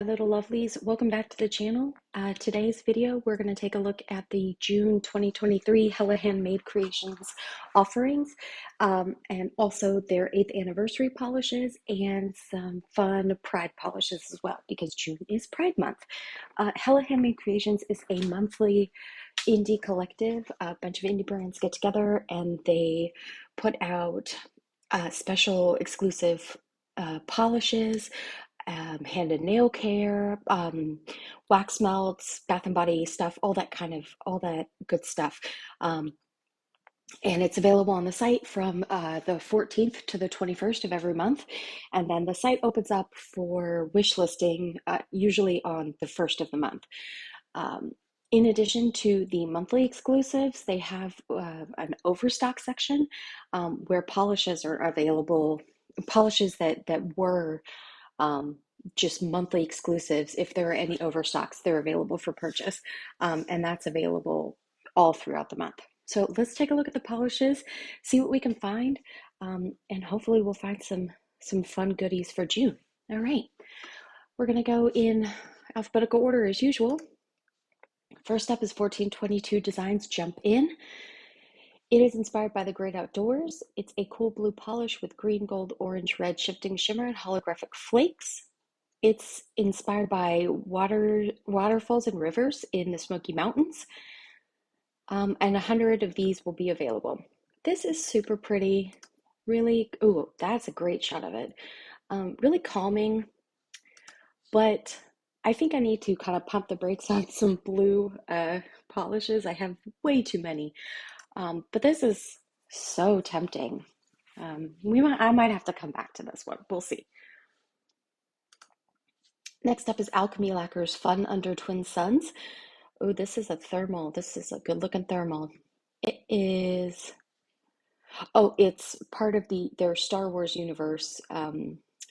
Little lovelies, welcome back to the channel. Today's video, we're going to take a look at the June 2023 Hella Handmade Creations offerings, and also their 8th anniversary polishes and some fun Pride polishes as well, because June is Pride Month. Hella Handmade Creations is a monthly indie collective. A bunch of indie brands get together and they put out special exclusive polishes, hand and nail care, wax melts, bath and body stuff, all that good stuff. And it's available on the site from the 14th to the 21st of every month. And then the site opens up for wish listing, usually on the first of the month. In addition to the monthly exclusives, they have an overstock section where polishes are available, polishes that were just monthly exclusives. If there are any overstocks, they're available for purchase, and that's available all throughout the month. So let's take a look at the polishes, see what we can find, and hopefully we'll find some fun goodies for June. All right, we're gonna go in alphabetical order as usual. First up is 1422 Designs Jump In. It is inspired by the great outdoors. It's a cool blue polish with green, gold, orange, red shifting shimmer and holographic flakes. It's inspired by waterfalls and rivers in the Smoky Mountains, and 100 of these will be available. This is super pretty, really, ooh, that's a great shot of it. Really calming, but I think I need to kind of pump the brakes on some blue polishes. I have way too many, but this is so tempting. I might have to come back to this one. We'll see. Next up is Alchemy Lacquer's Fun Under Twin Suns. Oh, this is a thermal. This is a good looking thermal. It is, oh, it's part of their Star Wars universe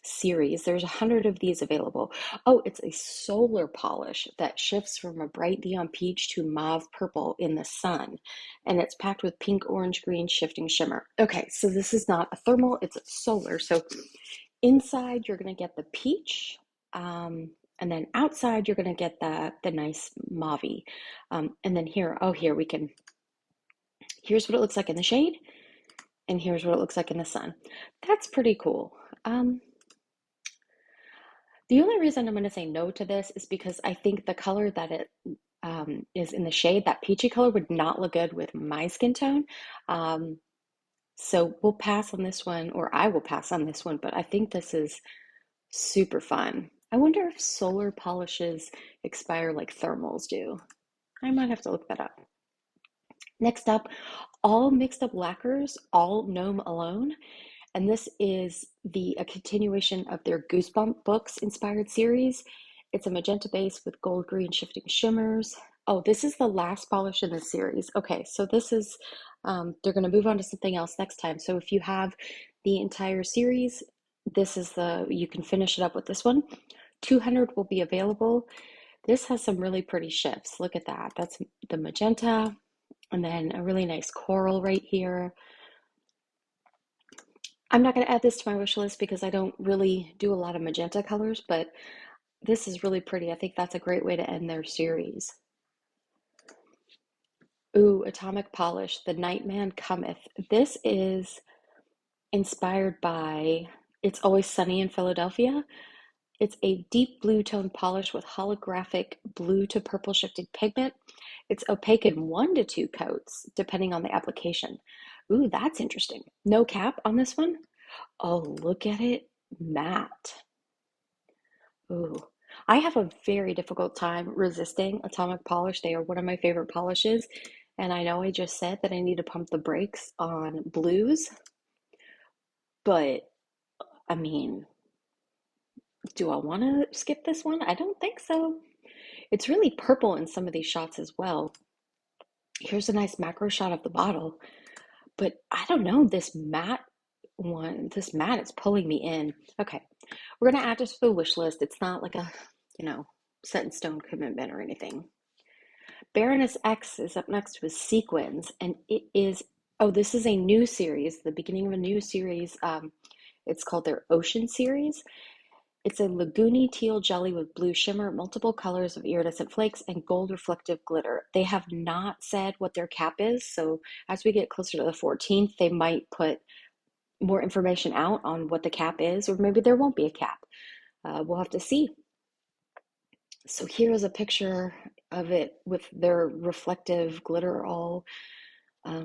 series. There's 100 of these available. Oh, it's a solar polish that shifts from a bright neon peach to mauve purple in the sun. And it's packed with pink, orange, green shifting shimmer. Okay, so this is not a thermal, it's a solar. So inside, you're going to get the peach. And then outside, you're going to get the nice mauve. And then here, oh, here we can, here's what it looks like in the shade, and here's what it looks like in the sun. That's pretty cool. The only reason I'm going to say no to this is because I think the color that it is in the shade, that peachy color, would not look good with my skin tone. So we'll pass on this one, or I will pass on this one, but I think this is super fun. I wonder if solar polishes expire like thermals do. I might have to look that up. Next up, all mixed up lacquers, all gnome alone. And this is a continuation of their Goosebump books inspired series. It's a magenta base with gold green shifting shimmers. Oh, this is the last polish in the series. Okay, so this is, they're going to move on to something else next time. So if you have the entire series, this is you can finish it up with this one. 200 will be available. This has some really pretty shifts. Look at that. That's the magenta, and then a really nice coral right here. I'm not going to add this to my wish list because I don't really do a lot of magenta colors, but this is really pretty. I think that's a great way to end their series. Ooh, Atomic Polish, The Nightman Cometh. This is inspired by It's Always Sunny in Philadelphia. It's a deep blue tone polish with holographic blue to purple shifted pigment. It's opaque in 1 to 2 coats, depending on the application. Ooh, that's interesting. No cap on this one. Oh, look at it, matte. Ooh, I have a very difficult time resisting atomic polish. They are one of my favorite polishes. And I know I just said that I need to pump the brakes on blues, but I mean, do I want to skip this one? I don't think so. It's really purple in some of these shots as well. Here's a nice macro shot of the bottle, but I don't know, this matte is pulling me in. Okay, we're gonna add this to the wish list. It's not like a, set in stone commitment or anything. Baroness X is up next with Sequins, and it is, oh, this is a new series, the beginning of a new series. It's called their Ocean series. It's a lagoony teal jelly with blue shimmer, multiple colors of iridescent flakes, and gold reflective glitter. They have not said what their cap is, so as we get closer to the 14th, they might put more information out on what the cap is, or maybe there won't be a cap. We'll have to see. So here is a picture of it with their reflective glitter all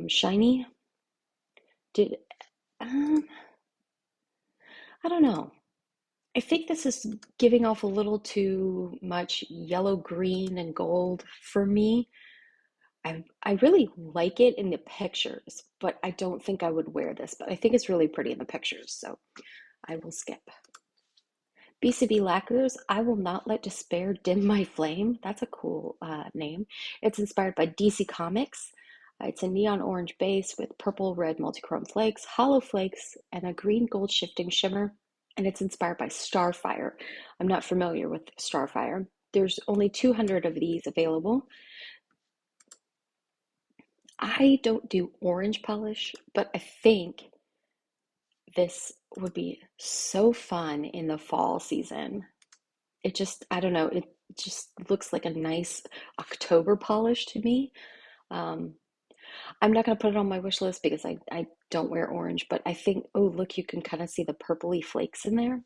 shiny. Did I don't know. I think this is giving off a little too much yellow, green, and gold for me. I really like it in the pictures, but I don't think I would wear this. But I think it's really pretty in the pictures, so I will skip. BCB Lacquers, I Will Not Let Despair Dim My Flame. That's a cool name. It's inspired by DC Comics. It's a neon orange base with purple red multichrome flakes, hollow flakes, and a green gold shifting shimmer. And it's inspired by Starfire. I'm not familiar with Starfire. There's only 200 of these available. I don't do orange polish, but I think this would be so fun in the fall season. It just, I don't know, it just looks like a nice October polish to me. Um, I'm not going to put it on my wish list because I don't wear orange, but I think, oh, look, you can kind of see the purpley flakes in there.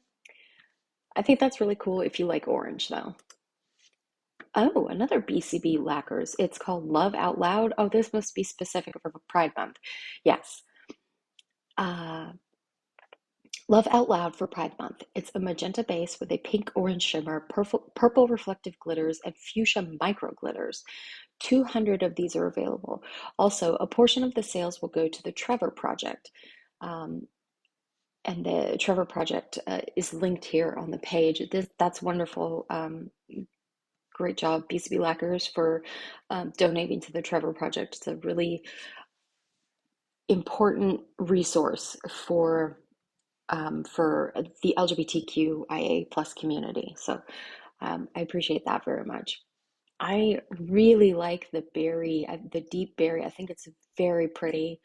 I think that's really cool if you like orange, though. Oh, another BCB lacquers. It's called Love Out Loud. Oh, this must be specific for Pride Month. Yes. Uh, Love Out Loud for Pride Month. It's a magenta base with a pink orange shimmer, purple reflective glitters, and fuchsia micro glitters. 200 of these are available. Also, a portion of the sales will go to the Trevor Project. Um, and the Trevor Project is linked here on the page. That's wonderful. Great job, BCB Lacquers, for donating to the Trevor Project. It's a really important resource for the LGBTQIA plus community. So I appreciate that very much. I really like the berry, the deep berry. I think it's very pretty.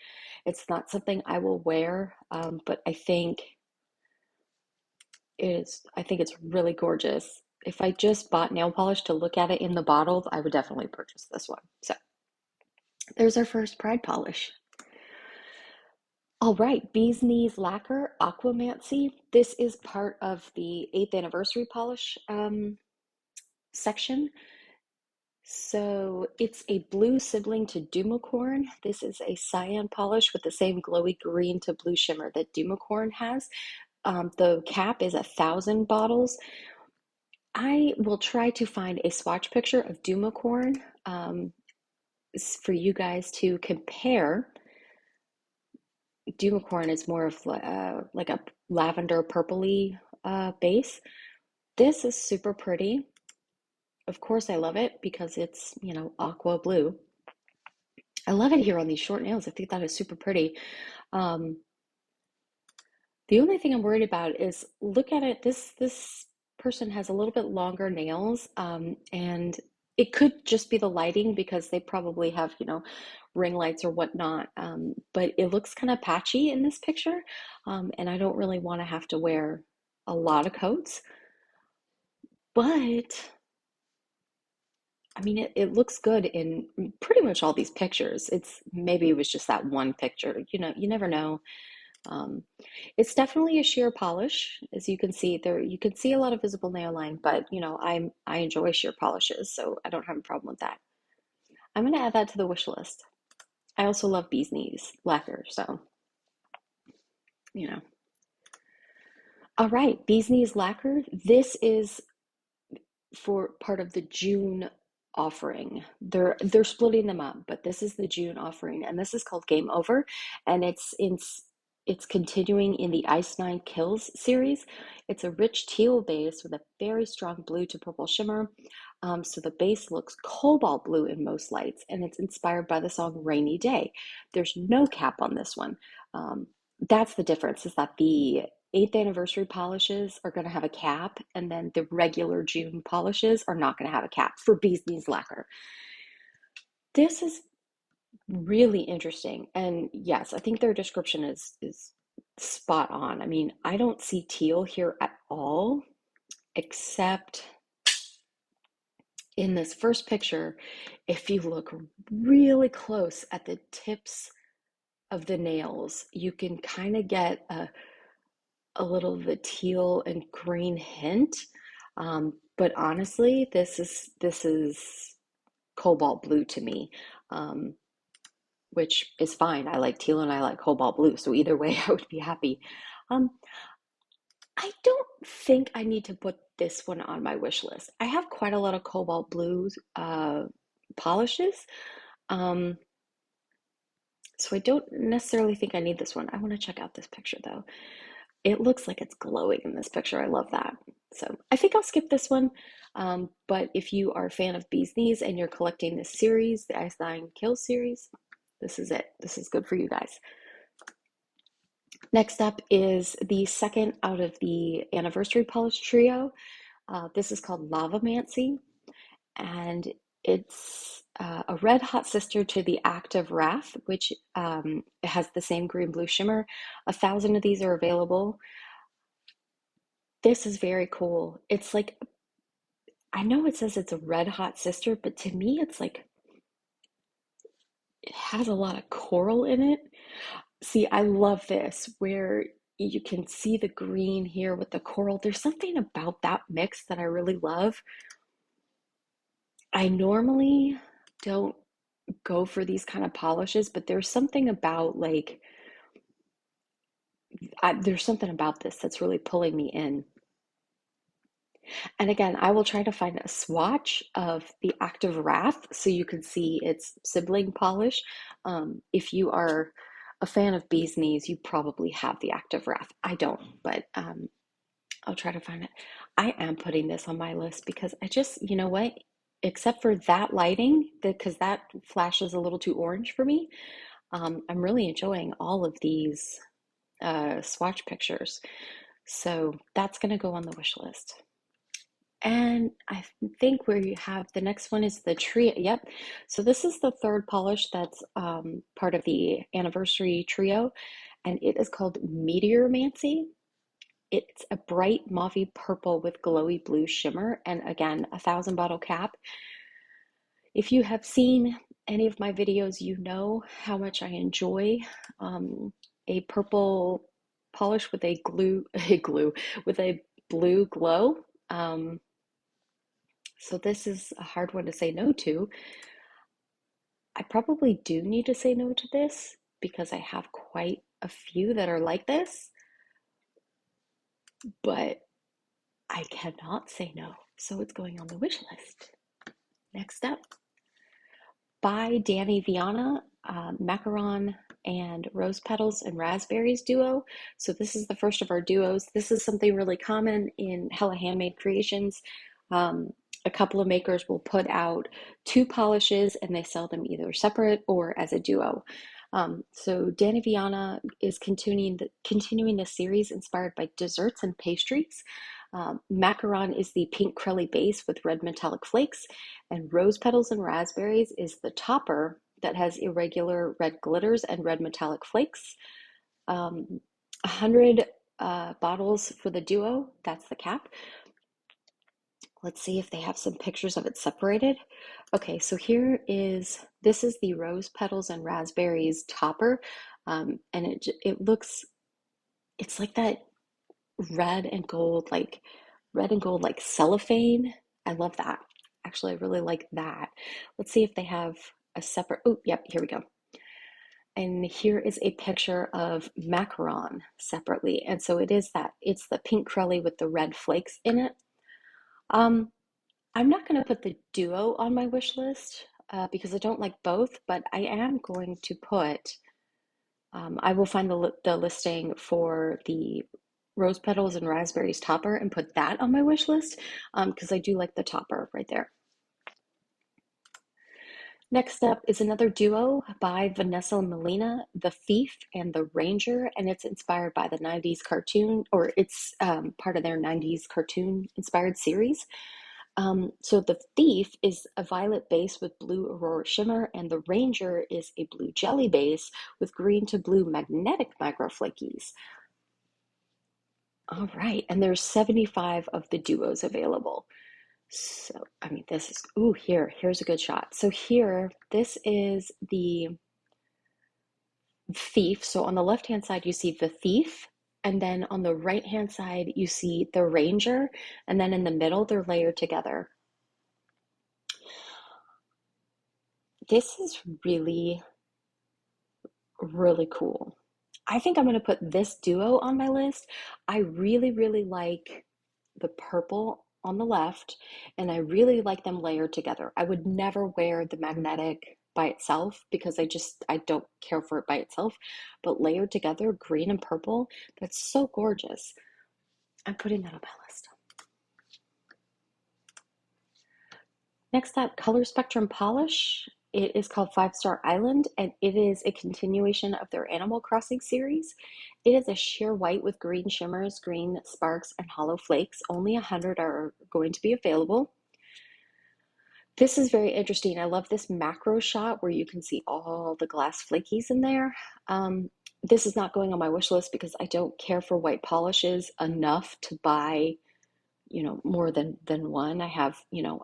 It's not something I will wear, but I think it's really gorgeous. If I just bought nail polish to look at it in the bottle, I would definitely purchase this one. So there's our first Pride polish. All right, Bee's Knees Lacquer Aquamancy. This is part of the 8th anniversary polish section. So it's a blue sibling to Dumicorn. This is a cyan polish with the same glowy green to blue shimmer that Dumicorn has. The cap is 1,000 bottles. I will try to find a swatch picture of Dumicorn for you guys to compare. Dumicorn is more of like a lavender purpley base. This is super pretty. Of course, I love it because it's, aqua blue. I love it here on these short nails. I think that is super pretty. The only thing I'm worried about is look at it. This person has a little bit longer nails, and it could just be the lighting because they probably have, ring lights or whatnot. But it looks kind of patchy in this picture, and I don't really want to have to wear a lot of coats. But I mean, it looks good in pretty much all these pictures. Maybe it was just that one picture. You never know. It's definitely a sheer polish, as you can see there. You can see a lot of visible nail line, but I enjoy sheer polishes, so I don't have a problem with that. I'm going to add that to the wish list. I also love Bee's Knees lacquer, so All right, Bee's Knees lacquer. This is for part of the June offering. They're splitting them up, but this is the June offering, and this is called Game Over, and it's continuing in the Ice Nine Kills series. It's a rich teal base with a very strong blue to purple shimmer. So the base looks cobalt blue in most lights, and it's inspired by the song Rainy Day. There's no cap on this one. That's the difference, is that the 8th anniversary polishes are going to have a cap, and then the regular June polishes are not going to have a cap for Bee's Knees lacquer. This is really interesting, and yes, I think their description is spot on. I mean, I don't see teal here at all. except in this first picture, if you look really close at the tips of the nails, you can kind of get a little of the teal and green hint. But honestly, this is cobalt blue to me, which is fine. I like teal and I like cobalt blue, so either way, I would be happy. Um, I don't think I need to put this one on my wish list. I have quite a lot of cobalt blues polishes, um, so I don't necessarily think I need this one. I want to check out this picture though. It looks like it's glowing in this picture. I love that. So I think I'll skip this one. But if you are a fan of Bee's Knees and you're collecting this series, the Ice Nine Kills series, this is it. This is good for you guys. Next up is the second out of the anniversary polish trio. This is called Lavamancy, and it's a red hot sister to the Active Wrath, which has the same green blue shimmer. 1,000 of these are available. This is very cool. It's like, I know it says it's a red hot sister, but to me, it's like, it has a lot of coral in it. See, I love this where you can see the green here with the coral. There's something about that mix that I really love. I normally don't go for these kind of polishes, but there's something about like, there's something about this that's really pulling me in. And again, I will try to find a swatch of the Active Wrath so you can see its sibling polish. If you are a fan of Bee's Knees, you probably have the Active Wrath. I don't, but I'll try to find it. I am putting this on my list because I just, you know what? Except for that lighting, because that flashes a little too orange for me, I'm really enjoying all of these swatch pictures. So that's going to go on the wish list. And I think where you have the next one is the trio. Yep. So this is the third polish that's part of the anniversary trio, and it is called Meteoromancy. It's a bright mauvey purple with glowy blue shimmer, and again, 1,000 bottle cap. If you have seen any of my videos, you know how much I enjoy a purple polish with a with a blue glow. So this is a hard one to say no to. I probably do need to say no to this because I have quite a few that are like this, but I cannot say no. So it's going on the wish list. Next up, by Danny Viana, Macaron and Rose Petals and Raspberries duo. So this is the first of our duos. This is something really common in Hella Handmade Creations. A couple of makers will put out two polishes and they sell them either separate or as a duo. So Danny Viana is continuing the series inspired by desserts and pastries. Macaron is the pink crelly base with red metallic flakes, and Rose Petals and Raspberries is the topper that has irregular red glitters and red metallic flakes. 100 bottles for the duo, that's the cap. Let's see if they have some pictures of it separated. Okay, so this is the Rose Petals and Raspberries topper, and it looks, it's like that red and gold like cellophane. I love that. Actually, I really like that. Let's see if they have a separate, oh, yep, here we go. And here is a picture of macaron separately. And so it's the pink crelly with the red flakes in it. I'm not going to put the duo on my wish list because I don't like both, but I am going to put, I will find the listing for the Rose Petals and Raspberries topper and put that on my wish list because I do like the topper right there. Next up is another duo by Vanessa Molina, The Thief and the Ranger, and it's inspired by the 90s cartoon, or it's part of their 90s cartoon inspired series. So the Thief is a violet base with blue aurora shimmer, and the Ranger is a blue jelly base with green to blue magnetic microflakies. All right, and there's 75 of the duos available. So, I mean, this is, ooh, here's a good shot. So here, this is the thief. So on the left-hand side, you see the thief, and then on the right-hand side, you see the ranger, and then in the middle, they're layered together. This is really, really cool. I think I'm going to put this duo on my list. I really, really like the purple on the left, and I really like them layered together. I would never wear the magnetic by itself because I don't care for it by itself, but layered together, green and purple, that's so gorgeous. I'm putting that on my list. Next up, Color Spectrum Polish. It is called Five Star Island, and it is a continuation of their Animal Crossing series. It is a sheer white with green shimmers, green sparks, and hollow flakes. Only 100 are going to be available. This is very interesting. I love this macro shot where you can see all the glass flakies in there. This is not going on my wish list because I don't care for white polishes enough to buy more than one. I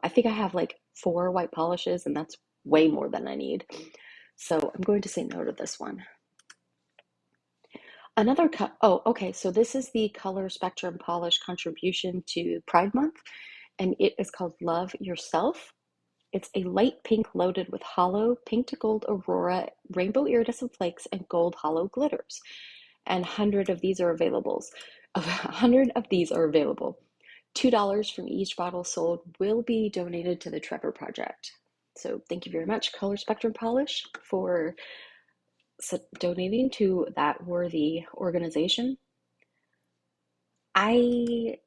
think I have like 4 white polishes, and that's way more than I need. So I'm going to say no to this one. Oh, okay. So this is the Color Spectrum Polish contribution to Pride Month, and it is called Love Yourself. It's a light pink loaded with hollow pink to gold aurora, rainbow iridescent flakes, and gold hollow glitters. And 100 of these are available. 100 of these are available. $2 from each bottle sold will be donated to the Trevor Project. So thank you very much, Color Spectrum Polish, for donating to that worthy organization. I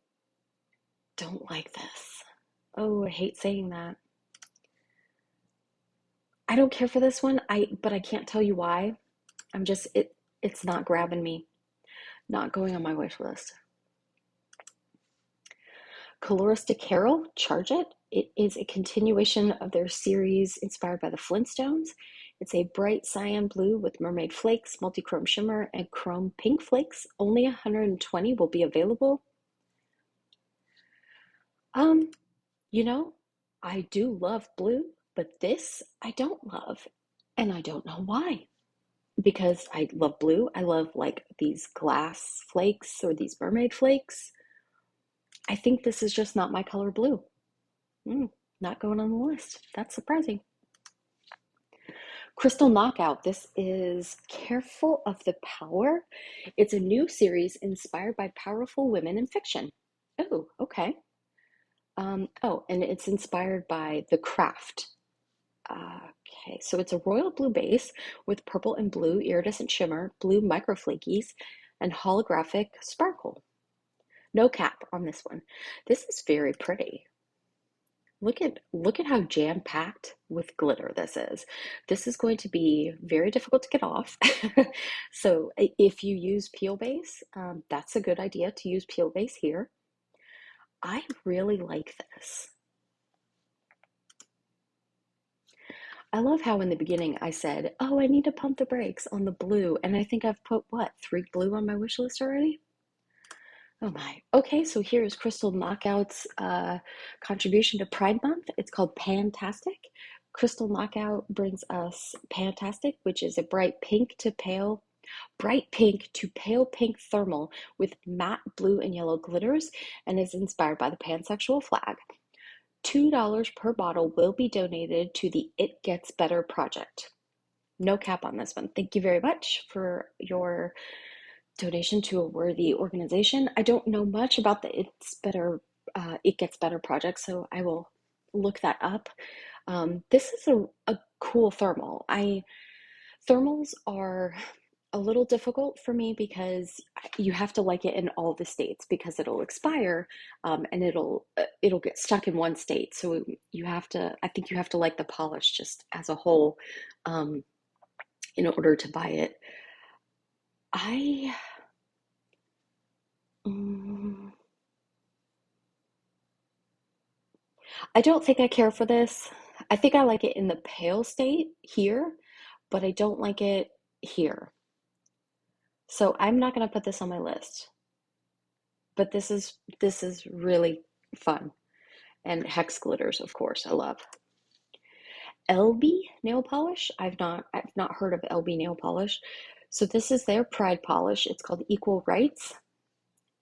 don't like this. Oh, I hate saying that. I don't care for this one. But I can't tell you why. It's not grabbing me. Not going on my wish list. Coloristic Carol, Charge It. It is a continuation of their series inspired by the Flintstones. It's a bright cyan blue with mermaid flakes, multi-chrome shimmer, and chrome pink flakes. Only 120 will be available. I do love blue, but this I don't love, and I don't know why. Because I love blue. I love like these glass flakes or these mermaid flakes. I think this is just not my color blue. Not going on the list. That's surprising. Crystal Knockout. This is Careful of the Power. It's a new series inspired by powerful women in fiction. Oh, okay. And it's inspired by The Craft. Okay, so it's a royal blue base with purple and blue iridescent shimmer, blue microflakies, and holographic sparkle. No cap on this one. This is very pretty. Look at how jam-packed with glitter this is. This is going to be very difficult to get off. So if you use peel base, that's a good idea to use peel base here. I really like this. I love how in the beginning I said, oh, I need to pump the brakes on the blue. And I think I've put, what, 3 blue on my wish list already? Oh my. Okay, so here's Crystal Knockout's contribution to Pride Month. It's called Pantastic. Crystal Knockout brings us Pantastic, which is a bright pink to pale pink thermal with matte blue and yellow glitters and is inspired by the pansexual flag. $2 per bottle will be donated to the It Gets Better project. No cap on this one. Thank you very much for your donation to a worthy organization. I don't know much about the It Gets Better project, so I will look that up. This is a cool thermal. Thermals are a little difficult for me because you have to like it in all the states because it'll expire, and it'll get stuck in one state. So I think you have to like the polish just as a whole, in order to buy it. I don't think I care for this. I think I like it in the pale state here, but I don't like it here. So I'm not going to put this on my list. but this is really fun. And hex glitters, of course, I love. LB nail polish. I've not heard of LB nail polish. So this is their Pride polish. It's called Equal Rights,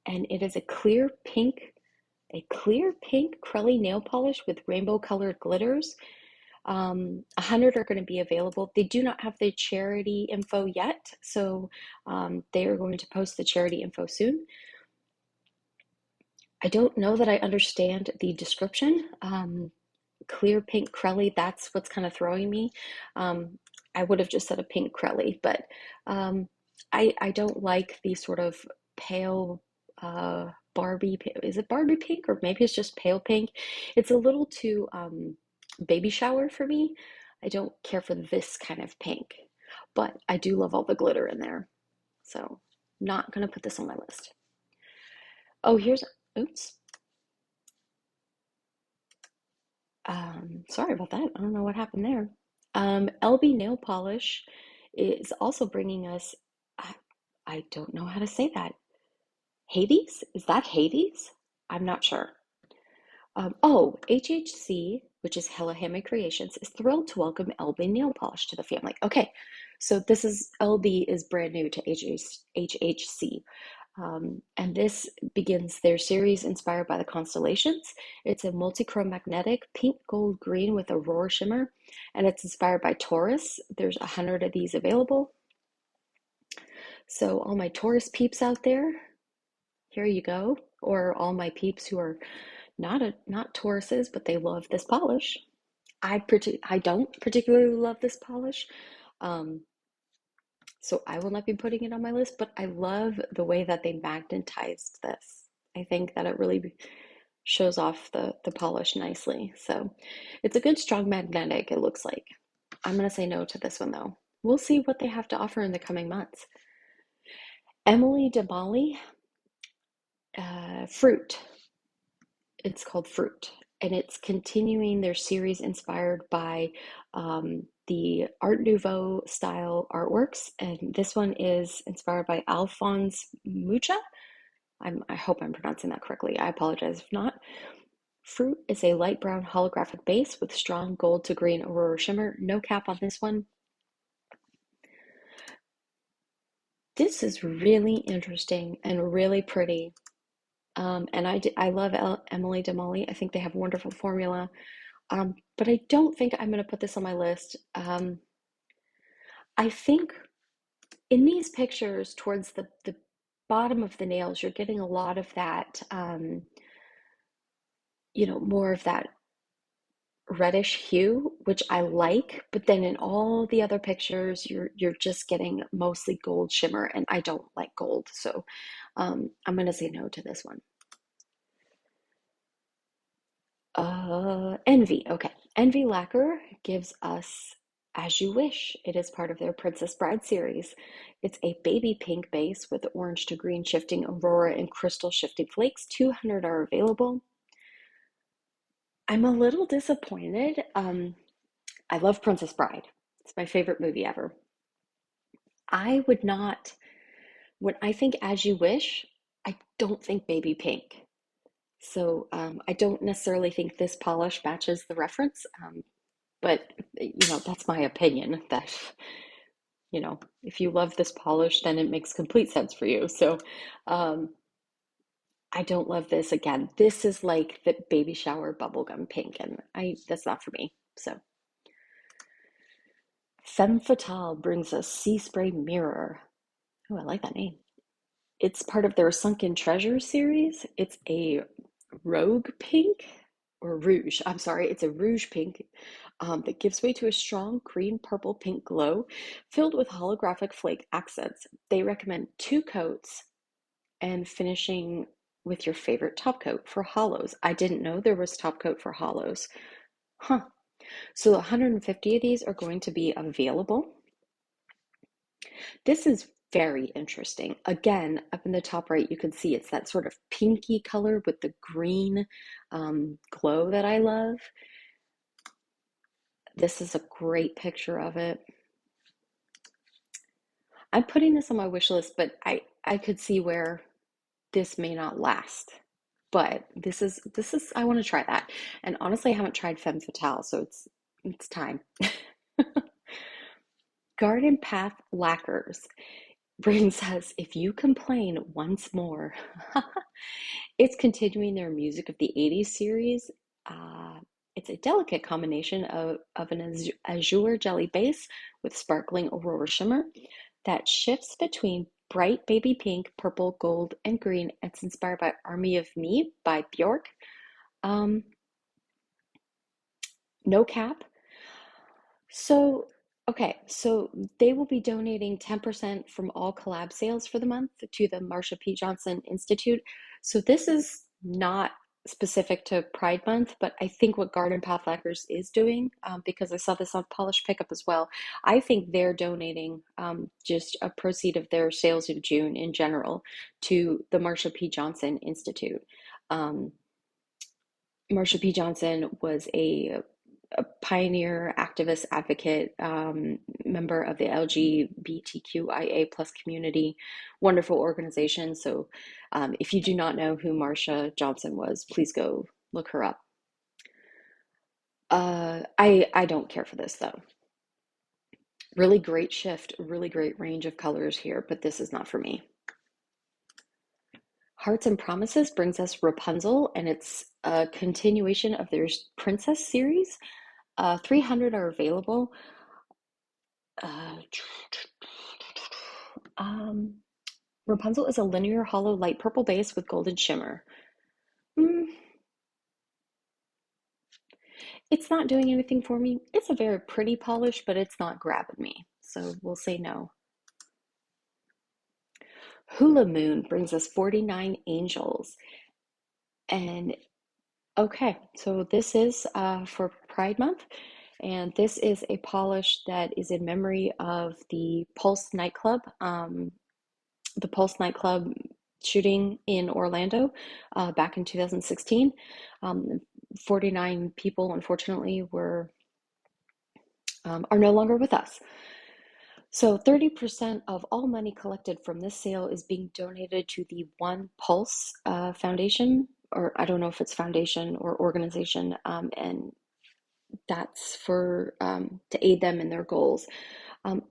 and it is a clear pink Crelly nail polish with rainbow colored glitters. 100 are going to be available. They do not have the charity info yet, so they are going to post the charity info soon. I don't know that I understand the description. Clear pink Crelly, that's what's kind of throwing me. I would have just said a pink Crelly, but um, I don't like the sort of pale Barbie. Is it Barbie pink or maybe it's just pale pink? It's a little too baby shower for me. I don't care for this kind of pink, but I do love all the glitter in there. So, not gonna put this on my list. Oh, oops. Sorry about that. I don't know what happened there. LB Nail Polish is also bringing us, I, I don't know how to say that. Hades? Is that Hades? I'm not sure. HHC, which is Hella Handmade Creations, is thrilled to welcome LB Nail Polish to the family. Okay, so LB is brand new to HHC. And this begins their series inspired by the constellations. It's a multi-chrome magnetic pink, gold, green with aurora shimmer, and it's inspired by Taurus. There's 100 of these available. So all my Taurus peeps out there, here you go. Or all my peeps who are not Tauruses, but they love this polish. I don't particularly love this polish. Um, So I will not be putting it on my list, but I love the way that they magnetized this. I think that it really shows off the polish nicely. So it's a good strong magnetic, it looks like. I'm going to say no to this one though. We'll see what they have to offer in the coming months. Emily DeMolly, Fruit. It's called Fruit, and it's continuing their series inspired by the Art Nouveau style artworks. And this one is inspired by Alphonse Mucha. I hope I'm pronouncing that correctly. I apologize if not. Fruit is a light brown holographic base with strong gold to green aurora shimmer. No cap on this one. This is really interesting and really pretty. And I love Emily DeMolly. I think they have a wonderful formula. But I don't think I'm going to put this on my list. I think in these pictures, towards the bottom of the nails, you're getting a lot of that, more of that reddish hue, which I like. But then in all the other pictures, you're just getting mostly gold shimmer, and I don't like gold. So I'm going to say no to this one. Envy. Okay. Envy Lacquer gives us As You Wish. It is part of their Princess Bride series. It's a baby pink base with orange to green shifting aurora and crystal shifting flakes. 200 are available. I'm a little disappointed. I love Princess Bride. It's my favorite movie ever. I would not, when I think As You Wish, I don't think baby pink. So I don't necessarily think this polish matches the reference. But that's my opinion. That if you love this polish, then it makes complete sense for you. So um, I don't love this. Again, this is like the baby shower bubblegum pink, and that's not for me. So Femme Fatale brings us Sea Spray Mirror. Oh, I like that name. It's part of their Sunken Treasure series. It's a rogue pink or rouge. I'm sorry, it's a rouge pink that gives way to a strong green purple pink glow filled with holographic flake accents. They recommend 2 coats and finishing with your favorite top coat for hollows. I didn't know there was top coat for hollows. Huh. So 150 of these are going to be available. This is very interesting. Again, up in the top right, you can see it's that sort of pinky color with the green glow that I love. This is a great picture of it. I'm putting this on my wish list, but I could see where this may not last. But this is I want to try that. And honestly, I haven't tried Femme Fatale, so it's time. Garden Path Lacquers brings us If You Complain Once More. It's continuing their Music of the 80s series. Uh, it's a delicate combination of an azure jelly base with sparkling aurora shimmer that shifts between bright baby pink, purple, gold, and green. It's inspired by Army of Me by Bjork. Um, no cap. So, okay, so they will be donating 10% from all collab sales for the month to the Marsha P. Johnson Institute. So this is not specific to Pride Month, but I think what Garden Path Lacquers is doing, because I saw this on Polish Pickup as well, I think they're donating just a proceed of their sales of June in general to the Marsha P. Johnson Institute. Um, Marsha P. Johnson was a pioneer, activist, advocate, member of the LGBTQIA plus community, wonderful organization. So if you do not know who Marsha Johnson was, please go look her up. I don't care for this though. Really great shift, really great range of colors here, but this is not for me. Hearts and Promises brings us Rapunzel, and it's a continuation of their Princess series. 300 are available. Uh, Rapunzel is a linear hollow light purple base with golden shimmer. Mm, it's not doing anything for me. It's a very pretty polish, but it's not grabbing me. So we'll say no. Hula Moon brings us 49 Angels. And okay, so this is for Pride Month. And this is a polish that is in memory of the Pulse nightclub. The Pulse nightclub shooting in Orlando back in 2016. 49 people, unfortunately, are no longer with us. So 30% of all money collected from this sale is being donated to the One Pulse Foundation, or I don't know if it's foundation or organization, and that's for to aid them in their goals.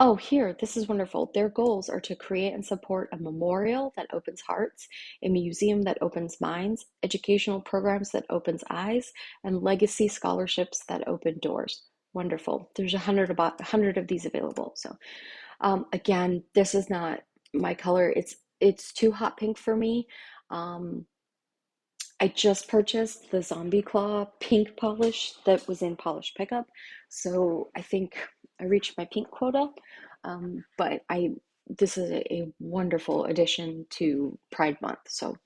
Oh, here, this is wonderful. Their goals are to create and support a memorial that opens hearts, a museum that opens minds, educational programs that opens eyes, and legacy scholarships that open doors. Wonderful. There's about 100 of these available. So again, this is not my color. It's too hot pink for me. I just purchased the Zombie Claw pink polish that was in Polish Pickup, so I think I reached my pink quota. But this is a wonderful addition to Pride Month, so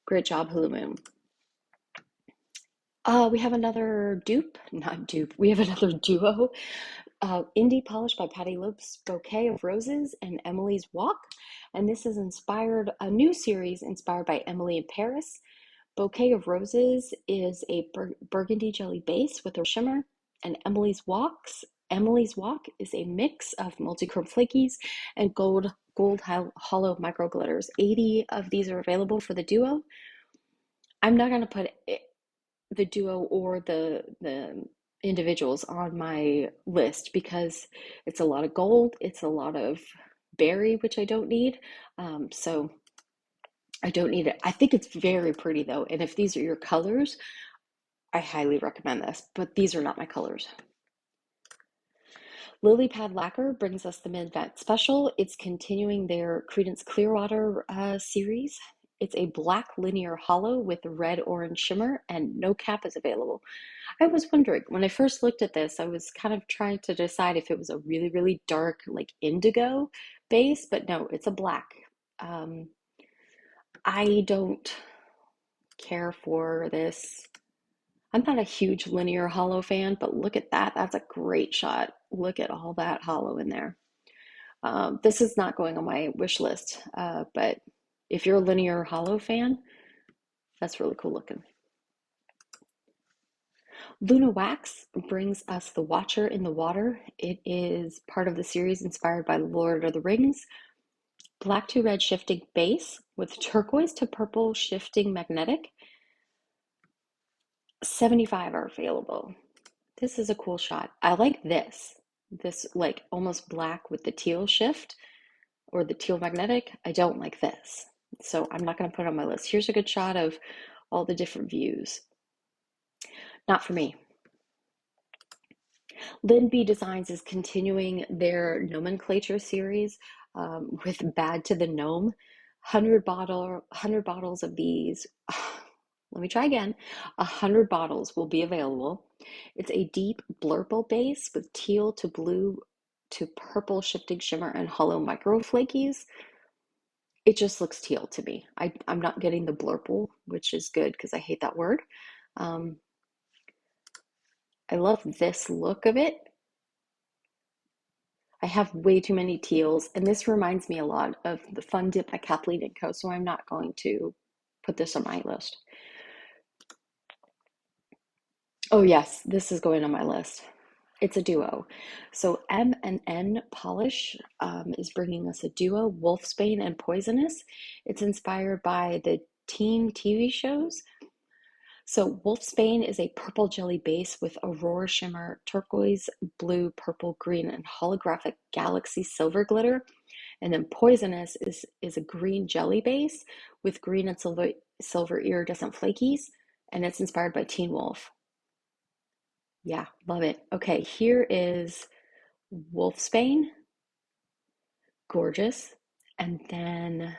great job, Hulu Moon. We have another not dupe. We have another duo. Indie Polish by Patty Lopes, Bouquet of Roses, and Emily's Walk. And this is a new series inspired by Emily in Paris. Bouquet of Roses is a burgundy jelly base with a shimmer, and Emily's Walk is a mix of multichrome flakies and gold hollow micro glitters. 80 of these are available for the duo. I'm not going to put the duo or the individuals on my list because it's a lot of gold, it's a lot of berry, which I don't need. So I don't need it. I think it's very pretty though, and if these are your colors, I highly recommend this, but these are not my colors. Lily Pad Lacquer brings us the Mid-Vet Special. It's continuing their Credence Clearwater series. It's a black linear hollow with red orange shimmer, and no cap is available. I was wondering, when I first looked at this, I was kind of trying to decide if it was a really, really dark, like indigo base, but no, it's a black. I don't care for this. I'm not a huge linear hollow fan, but look at that. That's a great shot. Look at all that hollow in there. This is not going on my wish list, but if you're a linear hollow fan, that's really cool looking. Luna Wax brings us The Watcher in the Water. It is part of the series inspired by The Lord of the Rings. Black to red shifting base with turquoise to purple shifting magnetic. 75 are available. This is a cool shot. I like this. This like almost black with the teal shift or the teal magnetic. I don't like this. So I'm not going to put it on my list. Here's a good shot of all the different views. Not for me. Lynn B Designs is continuing their nomenclature series with Bad to the Gnome. 100 bottles of these. Let me try again. 100 bottles will be available. It's a deep blurple base with teal to blue to purple shifting shimmer and hollow micro flakies. It just looks teal to me. I'm not getting the blurple, which is good because I hate that word. I love this look of it. I have way too many teals, and this reminds me a lot of the Fun Dip by Kathleen & Co., so I'm not going to put this on my list. Oh yes, this is going on my list. It's a duo. So M&N Polish is bringing us a duo, Wolfsbane and Poisonous. It's inspired by the teen TV shows. So Wolfsbane is a purple jelly base with aurora shimmer, turquoise, blue, purple, green, and holographic galaxy silver glitter. And then Poisonous is a green jelly base with green and silver iridescent flakies, and it's inspired by Teen Wolf. Yeah, love it. Okay, here is Wolfsbane, gorgeous. And then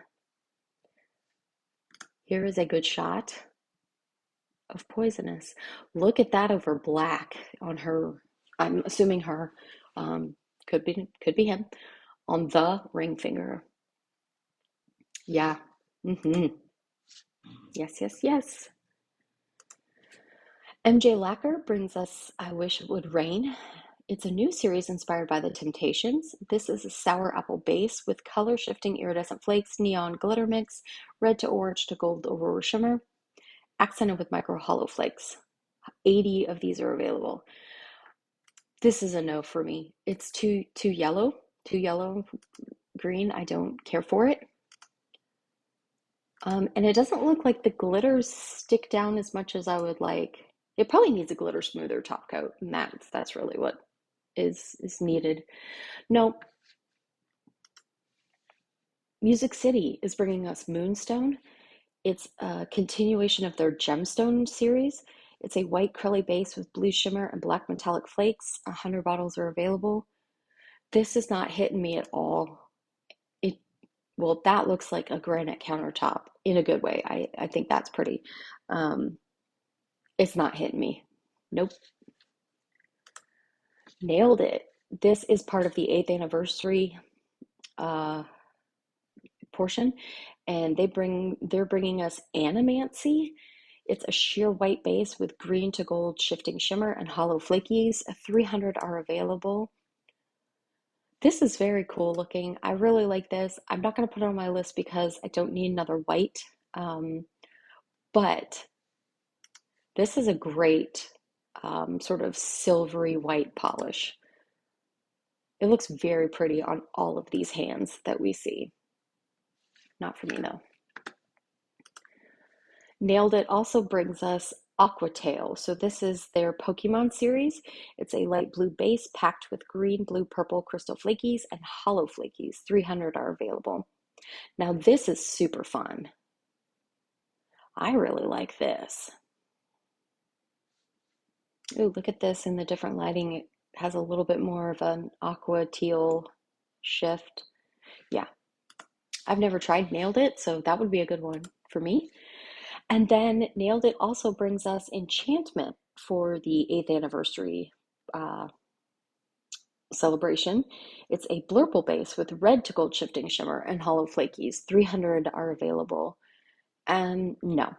here is a good shot of Poisonous. Look at that over black on her. I'm assuming her. Could be him on the ring finger. Yeah. Yes, yes, yes. MJ Lacquer brings us I Wish It Would Rain. It's a new series inspired by the Temptations. This is a sour apple base with color shifting iridescent flakes, neon glitter mix, red to orange to gold aurora shimmer, accented with micro hollow flakes. 80 of these are available. This is a no for me. It's too yellow, green. I don't care for it. And it doesn't look like the glitters stick down as much as I would like. It probably needs a glitter smoother top coat, and that's really what is needed. No. Music City is bringing us Moonstone. It's a continuation of their Gemstone series. It's a white curly base with blue shimmer and black metallic flakes. 100 bottles are available. This is not hitting me at all. Well, that looks like a granite countertop in a good way. I think that's pretty. It's not hitting me. Nope. Nailed it. This is part of the 8th anniversary portion, and they're bringing us Animancy. It's a sheer white base with green to gold shifting shimmer and hollow flakies. 300 are available. This is very cool looking. I really like this. I'm not going to put it on my list because I don't need another white, but this is a great sort of silvery white polish. It looks very pretty on all of these hands that we see. Not for me though. Nailed It also brings us Aquatail. So this is their Pokemon series. It's a light blue base packed with green, blue, purple crystal flakies and hollow flakies. 300 are available. Now this is super fun. I really like this. Ooh, look at this in the different lighting. It has a little bit more of an aqua teal shift. Yeah. I've never tried Nailed It, so that would be a good one for me. And then Nailed It also brings us Enchantment for the 8th anniversary celebration. It's a blurple base with red to gold shifting shimmer and hollow flakies. 300 are available. And no,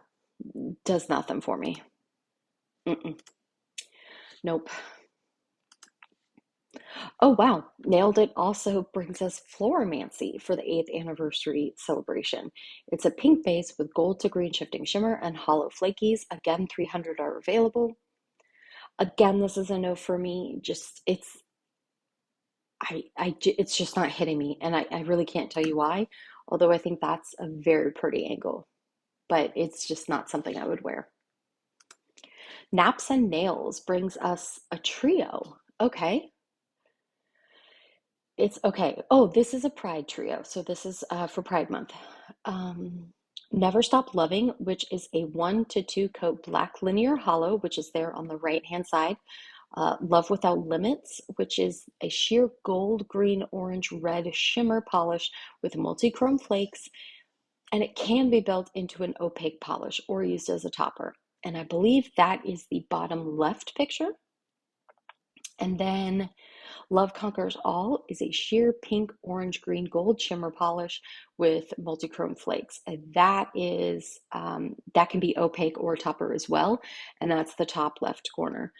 does nothing for me. Nope. Oh wow, Nailed It also brings us Floromancy for the 8th anniversary celebration. It's a pink base with gold to green shifting shimmer and hollow flakies. Again, 300 are available. Again, this is a no for me. Just it's just not hitting me, and I really can't tell you why, although I think that's a very pretty angle, but it's just not something I would wear. Naps and Nails brings us a trio. Okay, it's okay. Oh, this is a Pride trio, so this is for Pride Month. Um, Never Stop Loving, which is a 1 to 2 coat black linear hollow, which is there on the right hand side. Love Without Limits, which is a sheer gold, green, orange, red shimmer polish with multi-chrome flakes, and it can be built into an opaque polish or used as a topper. And I believe that is the bottom left picture. And then Love Conquers All is a sheer pink, orange, green, gold shimmer polish with multi-chrome flakes. And that is that can be opaque or topper as well, and that's the top left corner.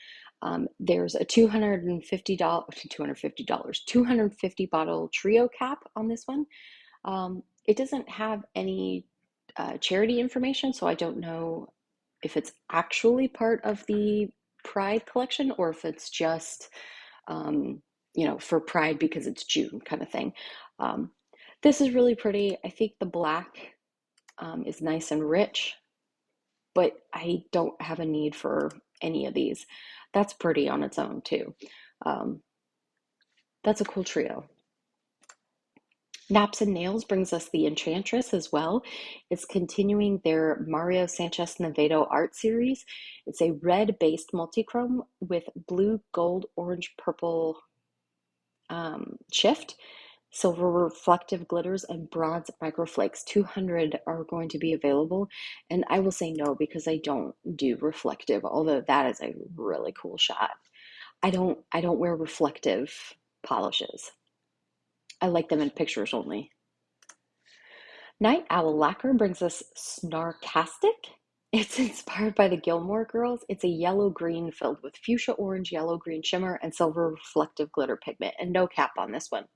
There's a $250 bottle trio cap on this one. It doesn't have any charity information, so I don't know if it's actually part of the Pride collection or if it's just um, for Pride because it's June kind of thing. Um, this is really pretty. I think the black is nice and rich, but I don't have a need for any of these. That's pretty on its own too. Um, that's a cool trio. Naps and Nails brings us the Enchantress as well. It's continuing their Mario Sanchez Navedo art series. It's a red-based multichrome with blue, gold, orange, purple shift, silver reflective glitters, and bronze microflakes. 200 are going to be available, and I will say no because I don't do reflective, although that is a really cool shot. I don't wear reflective polishes. I like them in pictures only. Night Owl Lacquer brings us Snarkastic. It's inspired by the Gilmore Girls. It's a yellow-green filled with fuchsia orange, yellow-green shimmer, and silver reflective glitter pigment, and no cap on this one.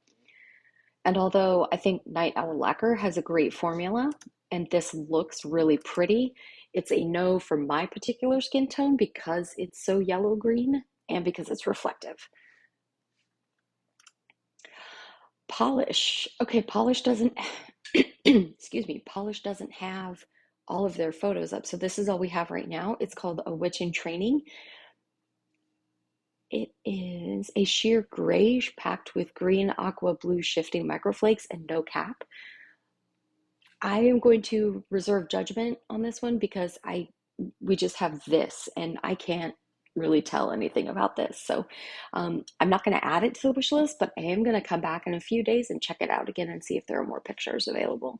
And although I think Night Owl Lacquer has a great formula, and this looks really pretty, it's a no for my particular skin tone because it's so yellow-green and because it's reflective. Polish. Okay, Polish doesn't, excuse me, Polish doesn't have all of their photos up. So this is all we have right now. It's called A Witch in Training. It is a sheer grayish packed with green, aqua, blue shifting microflakes and no cap. I am going to reserve judgment on this one because we just have this and I can't really tell anything about this. So I'm not going to add it to the wish list, but I am going to come back in a few days and check it out again and see if there are more pictures available.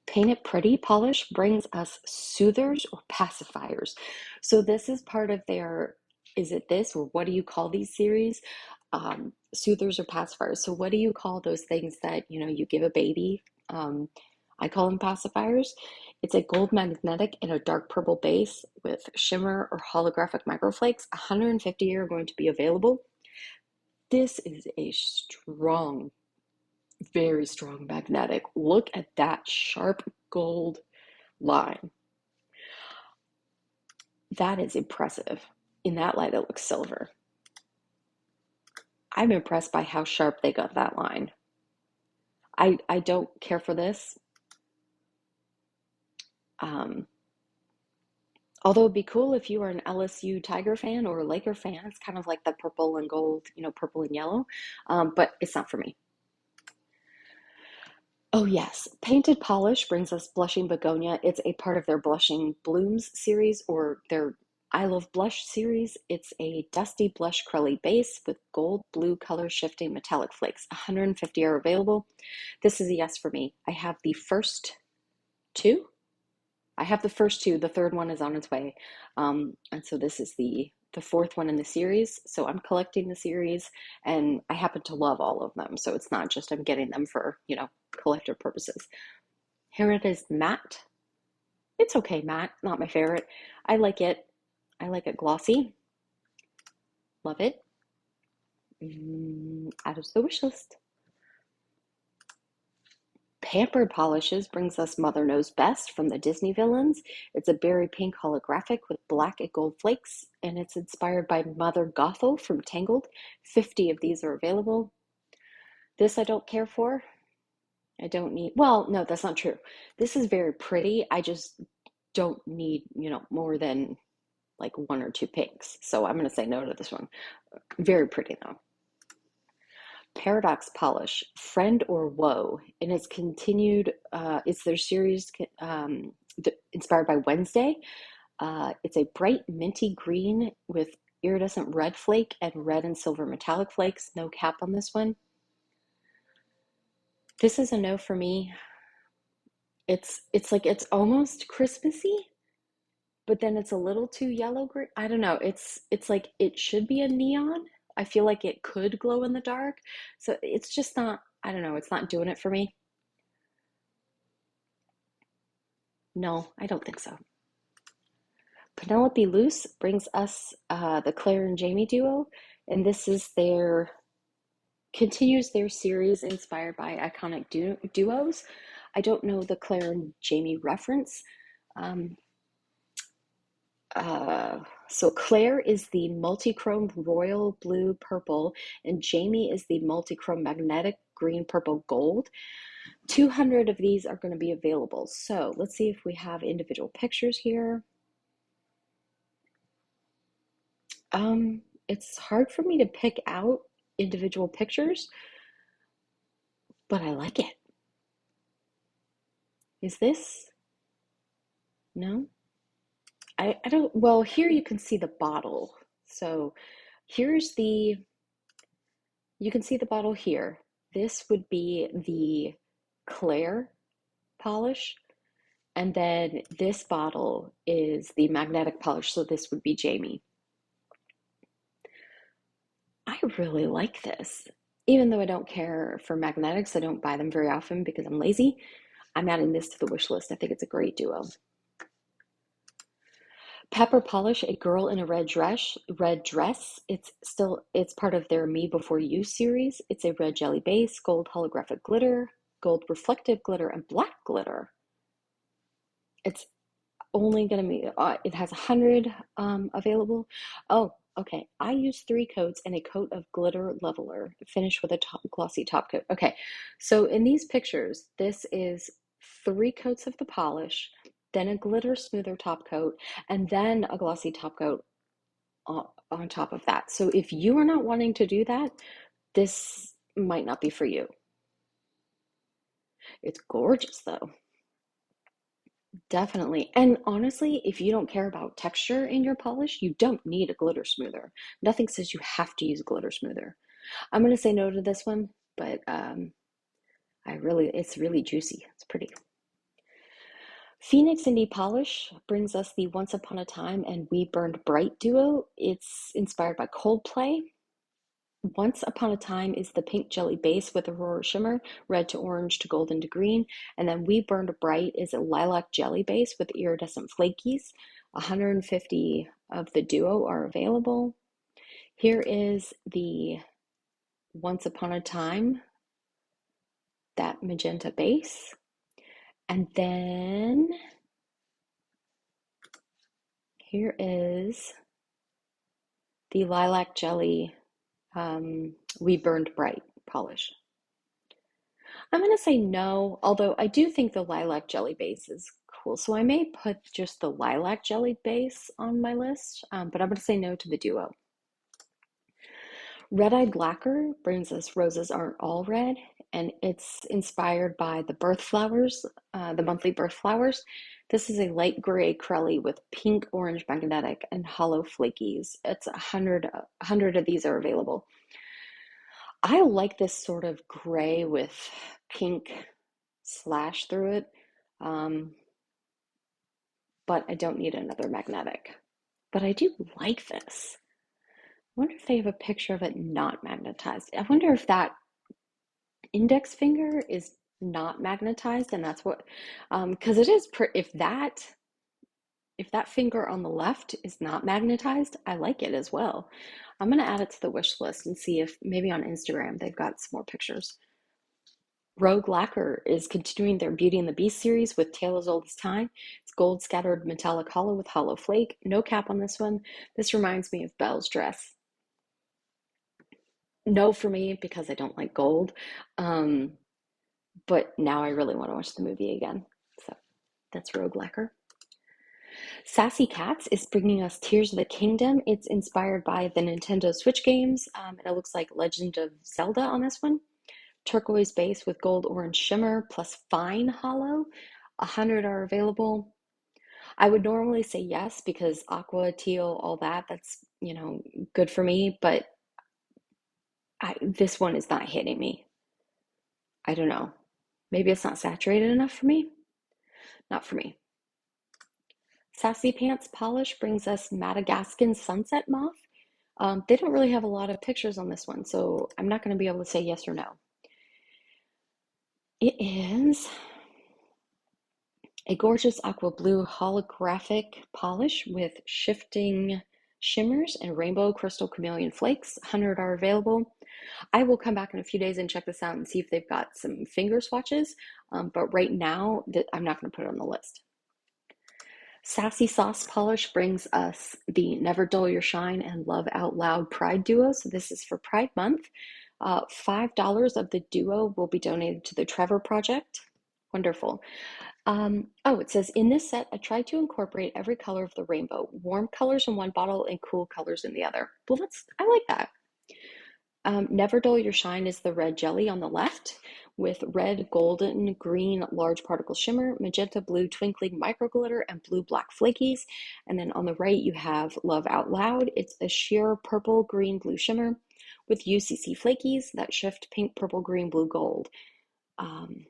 Paint It Pretty Polish brings us soothers or pacifiers. So this is part of their, is it this or what do you call these series? Soothers or pacifiers. So what do you call those things that, you give a baby? I call them pacifiers. It's a gold magnetic and a dark purple base with shimmer or holographic microflakes. 150 are going to be available. This is a strong, very strong magnetic. Look at that sharp gold line. That is impressive. In that light, it looks silver. I'm impressed by how sharp they got that line. I don't care for this. Although it'd be cool if you are an LSU Tiger fan or a Laker fan. It's kind of like the purple and gold, purple and yellow, but it's not for me. Oh yes, Painted Polish brings us Blushing Begonia. It's a part of their Blushing Blooms series or their I Love Blush series. It's a dusty blush curly base with gold blue color shifting metallic flakes. 150 are available. This is a yes for me. I have the first two. The third one is on its way. And so this is the fourth one in the series. So I'm collecting the series and I happen to love all of them. So it's not just I'm getting them for, collector purposes. Here it is, matte. It's okay, matte, not my favorite. I like it. I like it glossy. Love it. Add it to the wish list. Pampered Polishes brings us Mother Knows Best from the Disney villains. It's a berry pink holographic with black and gold flakes, and it's inspired by Mother Gothel from Tangled. 50 of these are available. This I don't care for. I don't need, well, no, that's not true. This is very pretty. I just don't need, more than like one or two pinks. So I'm going to say no to this one. Very pretty though. Paradox Polish, Friend or Woe, and it's continued. It's their series inspired by Wednesday. It's a bright minty green with iridescent red flake and red and silver metallic flakes. No cap on this one. This is a no for me. It's like it's almost Christmassy, but then it's a little too yellow green. I don't know. It's like it should be a neon. I feel like it could glow in the dark. So it's just not, I don't know, it's not doing it for me. No, I don't think so. Penelope Loose brings us the Claire and Jamie duo, and this is continues their series inspired by iconic duos. I don't know the Claire and Jamie reference. So Claire is the multichrome royal blue purple, and Jamie is the multichrome magnetic green purple gold. 200 of these are going to be available. So let's see if we have individual pictures here. It's hard for me to pick out individual pictures, but I like it. Is this? No? I don't, well, here you can see the bottle. So here's you can see the bottle here. This would be the Claire polish. And then this bottle is the magnetic polish. So this would be Jamie. I really like this. Even though I don't care for magnetics, I don't buy them very often because I'm lazy. I'm adding this to the wish list. I think it's a great duo. Pepper Polish, A Girl in a Red Dress. It's part of their Me Before You series. It's a red jelly base, gold holographic glitter, gold reflective glitter, and black glitter. It's only going to be, it has 100 available. Oh, okay. I use 3 coats and a coat of glitter leveler, finished with a glossy top coat. Okay, so in these pictures, this is 3 coats of the polish, then a glitter smoother top coat, and then a glossy top coat on top of that. So if you are not wanting to do that, this might not be for you. It's gorgeous though. Definitely. And honestly, if you don't care about texture in your polish, you don't need a glitter smoother. Nothing says you have to use a glitter smoother. I'm going to say no to this one, but it's really juicy. It's pretty. Phoenix Indie Polish brings us the Once Upon a Time and We Burned Bright duo. It's inspired by Coldplay. Once Upon a Time is the pink jelly base with Aurora shimmer, red to orange to golden to green. And then We Burned Bright is a lilac jelly base with iridescent flakies. 150 of the duo are available. Here is the Once Upon a Time, that magenta base. And then here is the lilac jelly We Burned Bright polish. I'm going to say no, although I do think the lilac jelly base is cool. So I may put just the lilac jelly base on my list, but I'm going to say no to the duo. Red-Eyed Lacquer brings us Roses Aren't All Red, and it's inspired by the birth flowers, the monthly birth flowers. This is a light gray acrylic with pink orange magnetic and hollow flakies. It's 100 of these are available. I like this sort of gray with pink slash through it, but I don't need another magnetic. But I do like this. I wonder if they have a picture of it not magnetized. I wonder if that index finger is not magnetized, and that's what, because it is, if that finger on the left is not magnetized, I like it as well. I'm going to add it to the wish list and see if maybe on Instagram they've got some more pictures. Rogue Lacquer is continuing their Beauty and the Beast series with Tale as Old as Time. It's gold scattered metallic hollow with hollow flake. No cap on this one. This reminds me of Belle's dress. No for me because I don't like gold. But now I really want to watch the movie again. So that's Rogue Lacquer. Sassy Cats is bringing us Tears of the Kingdom. It's inspired by the Nintendo Switch games, and it looks like Legend of Zelda on this one. Turquoise base with gold orange shimmer plus fine hollow. 100 are available. I would normally say yes because aqua, teal, all that, that's, good for me, but this one is not hitting me. I don't know. Maybe it's not saturated enough for me. Not for me. Sassy Pants Polish brings us Madagascan Sunset Moth. They don't really have a lot of pictures on this one, so I'm not going to be able to say yes or no. It is a gorgeous aqua blue holographic polish with shifting shimmers and rainbow crystal chameleon flakes. 100 are available. I will come back in a few days and check this out and see if they've got some finger swatches, but right now I'm not going to put it on the list. Sassy Sauce Polish brings us the Never Dull Your Shine and Love Out Loud Pride Duo. So this is for Pride Month. $5 of the duo will be donated to the Trevor Project. Wonderful. It says, in this set, I tried to incorporate every color of the rainbow. Warm colors in one bottle and cool colors in the other. Well, I like that. Never Dull Your Shine is the red jelly on the left with red, golden, green, large particle shimmer, magenta, blue, twinkling micro glitter, and blue, black flakies. And then on the right, you have Love Out Loud. It's a sheer purple, green, blue shimmer with UCC flakies that shift pink, purple, green, blue, gold. And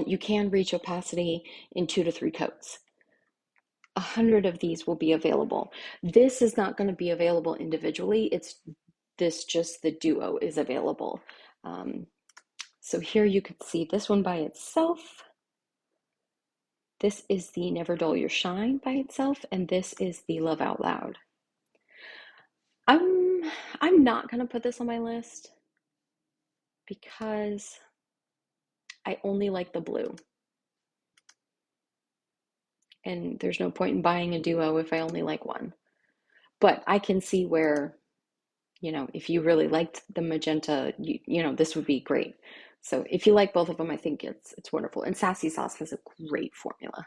you can reach opacity in 2 to 3 coats. 100 of these will be available. This is not going to be available individually. Just the duo is available. So here you could see this one by itself. This is the Never Dull Your Shine by itself, and this is the Love Out Loud. I'm not going to put this on my list because I only like the blue. And there's no point in buying a duo if I only like one. But I can see where, if you really liked the magenta, this would be great. So if you like both of them, I think it's wonderful. And Sassy Sauce has a great formula.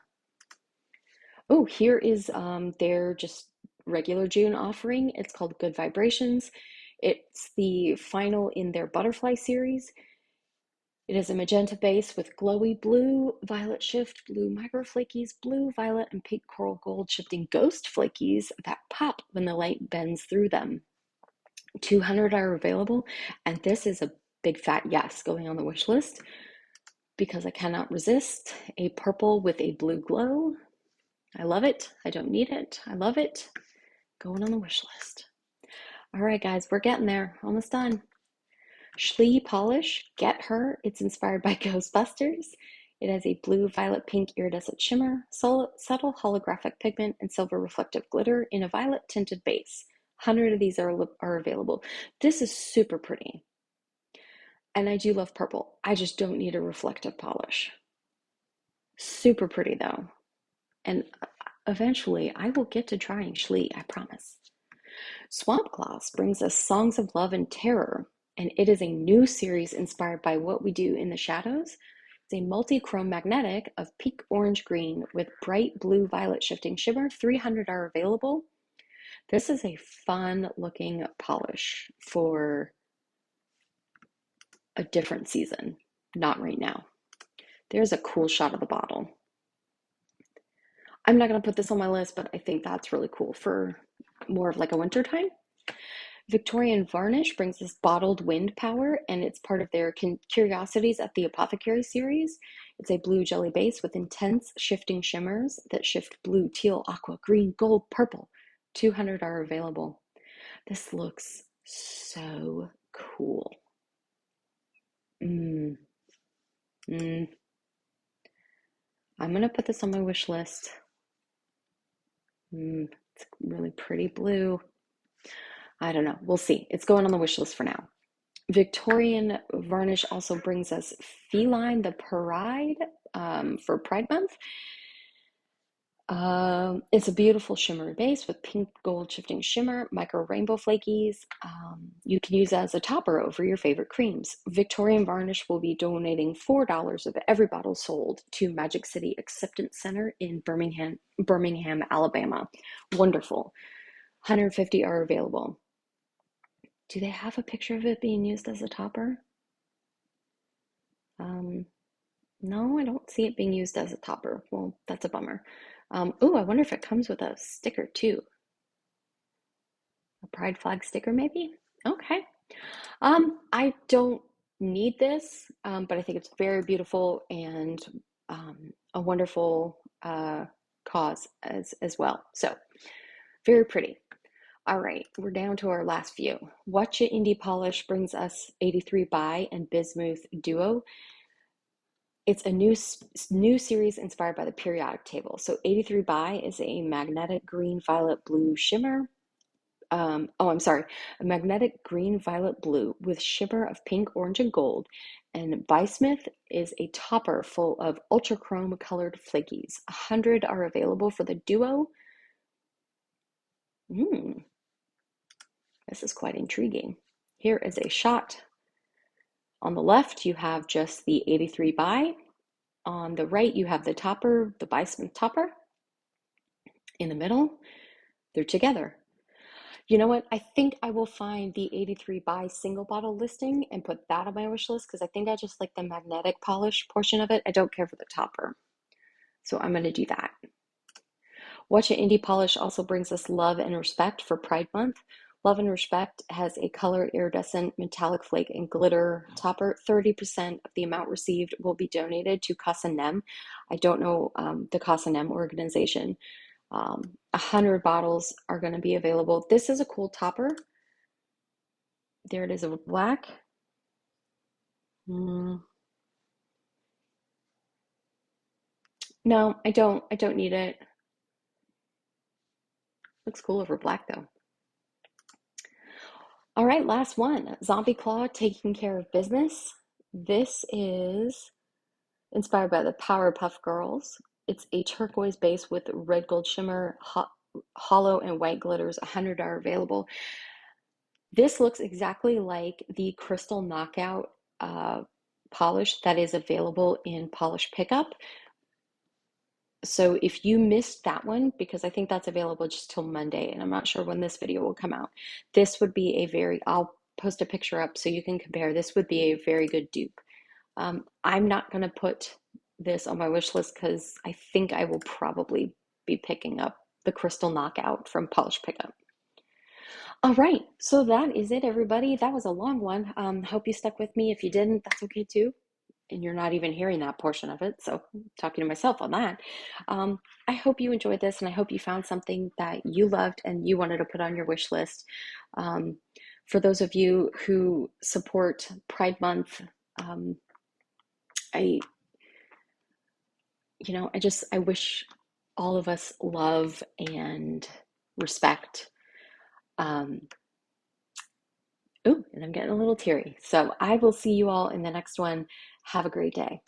Oh, here is their just regular June offering. It's called Good Vibrations. It's the final in their butterfly series. It is a magenta base with glowy blue, violet shift, blue micro flakies, blue, violet, and pink coral gold shifting ghost flakies that pop when the light bends through them. 200 are available, and this is a big fat yes going on the wish list because I cannot resist a purple with a blue glow. I love it. I don't need it. I love it. Going on the wish list. All right, guys, we're getting there. Almost done. Schlee Polish, Get Her. It's inspired by Ghostbusters. It has a blue, violet, pink iridescent shimmer, subtle holographic pigment, and silver reflective glitter in a violet tinted base. 100 of these are available. This is super pretty. And I do love purple. I just don't need a reflective polish. Super pretty though. And eventually I will get to trying Schlee, I promise. Swamp Gloss brings us Songs of Love and Terror, and it is a new series inspired by What We Do in the Shadows. It's a multi-chrome magnetic of pink orange green with bright blue violet shifting shimmer. 300 are available. This is a fun looking polish for a different season, not right now. There's a cool shot of the bottle. I'm not going to put this on my list, but I think that's really cool for more of like a winter time. Victorian Varnish brings us Bottled Wind Power, and it's part of their Curiosities at the Apothecary series. It's a blue jelly base with intense shifting shimmers that shift blue, teal, aqua, green, gold, purple. 200 are available. This looks so cool. I'm going to put this on my wish list. It's really pretty blue. I don't know. We'll see. It's going on the wish list for now. Victorian varnish also brings us Feline the Pride for Pride Month. It's a beautiful shimmery base with pink gold shifting shimmer, micro rainbow flakies. You can use it as a topper over your favorite creams. Victorian Varnish will be donating $4 of every bottle sold to Magic City Acceptance Center in Birmingham, Alabama. Wonderful. 150 are available. Do they have a picture of it being used as a topper? No, I don't see it being used as a topper. Well, that's a bummer. Oh, I wonder if it comes with a sticker too. A pride flag sticker, maybe? Okay. I don't need this, but I think it's very beautiful and a wonderful cause as well. So, very pretty. All right, we're down to our last few. Watcha Indie Polish brings us 83 by and Bismuth Duo. It's a new series inspired by the periodic table. So 83 by is a magnetic green, violet, blue shimmer. A magnetic green, violet, blue with shimmer of pink, orange, and gold. And Bismuth is a topper full of ultra chrome colored flakies. 100 are available for the duo. This is quite intriguing. Here is a shot. On the left, you have just the 83 by. On the right, you have the topper, the Bismuth topper. In the middle, they're together. You know what? I think I will find the 83 by single bottle listing and put that on my wish list because I think I just like the magnetic polish portion of it. I don't care for the topper. So I'm going to do that. Watcha Indie Polish also brings us Love and Respect for Pride Month. Love and Respect has a color iridescent metallic flake and glitter topper. 30% of the amount received will be donated to Casa Nem. I don't know the Casa Nem organization. 100 bottles are going to be available. This is a cool topper. There it is with black. No, I don't need it. Looks cool over black though. All right, last one. Zombie Claw taking care of business. This is inspired by the Powerpuff Girls. It's a turquoise base with red gold shimmer, hollow and white glitters. 100 are available. This looks exactly like the Crystal Knockout polish that is available in Polish Pickup. So if you missed that one, because I think that's available just till Monday, and I'm not sure when this video will come out, this would be I'll post a picture up so you can compare. This would be a very good dupe. I'm not going to put this on my wish list because I think I will probably be picking up the Crystal Knockout from Polish Pickup. All right, so that is it, everybody. That was a long one. Hope you stuck with me. If you didn't, that's okay too. And you're not even hearing that portion of it, so I'm talking to myself on that. I hope you enjoyed this, and I hope you found something that you loved and you wanted to put on your wish list. For those of you who support Pride Month, I wish all of us love and respect. And I'm getting a little teary. So I will see you all in the next one. Have a great day.